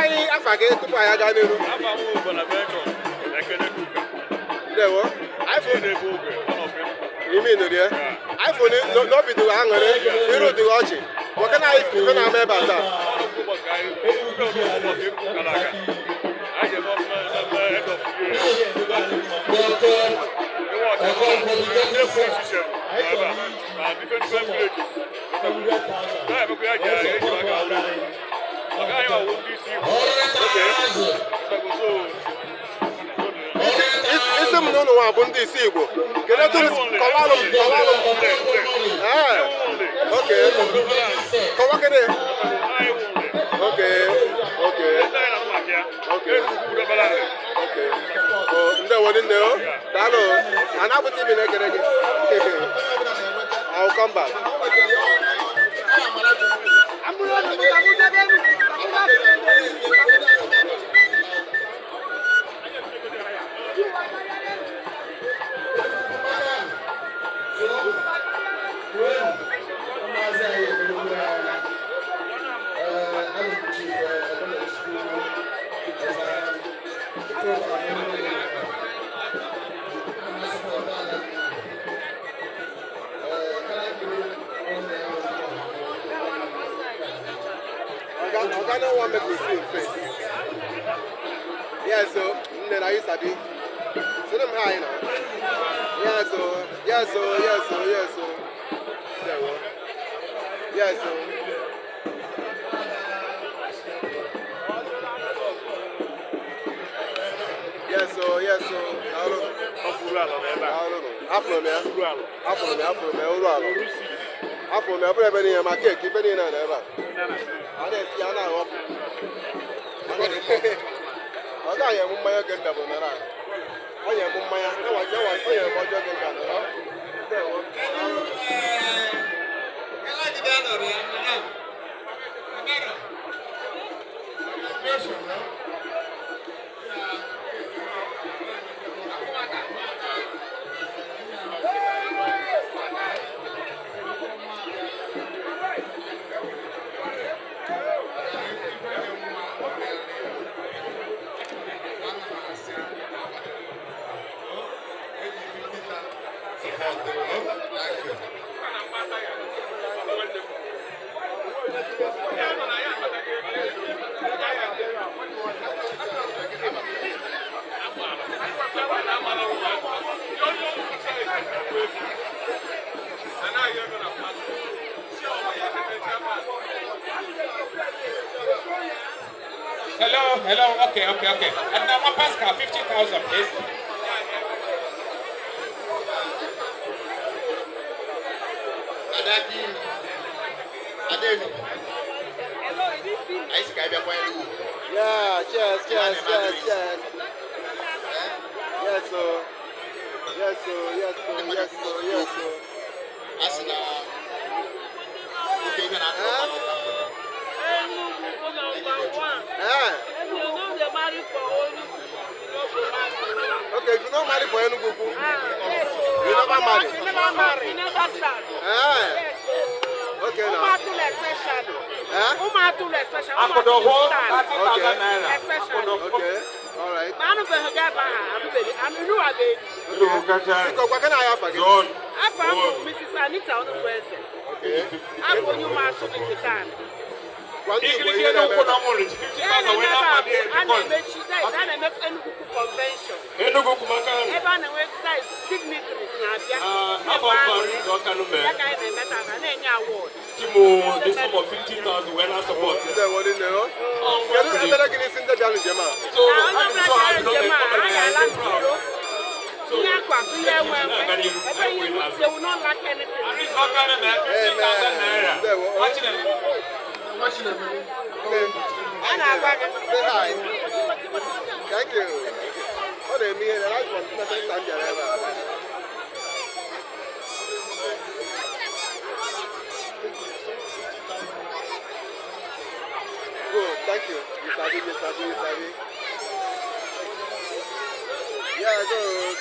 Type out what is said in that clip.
anyị afa gị tupu anyị aga n'ihu. There what? iPhone. You mean it, yeah? iPhone no be the angere. Iru the oji. What can I if na me bata? Isem no no wa bundi isi Igbo. Kele to kọwalụ. Okay. Kọwa kede. Okay. Oh, nde wodi ne o. Dalo. Ana buti mi na kede gị. I'll come back. I don't want to make me see him face. Yeah, so then I used to be. So them high now. Yeah, so. There we go. Yeah, so. Yes, so. I don't know. My cake, if any never. I didn't see an hour. I am my again double. I am my Hello, okay. And now my Pascal, 50,000, please. Yeah, cheers. Yes, okay, if you don't marry for Enugwu-Ukwu, you never marry. You never start. Okay, now. Okay, all right. What can I have again? Mrs. Anita on the president. Okay. I'm going to march to the town. What do you And I make Enugwu-Ukwu convention. Everyone website dignitaries now. Award. This sum of 50,000 when I support. What do you know? Can you ever get this in the Jama? So, They will not lack anything. Say hi. Thank you. Oh, they mean the last one. Good, thank you. You sabi. Yeah, good.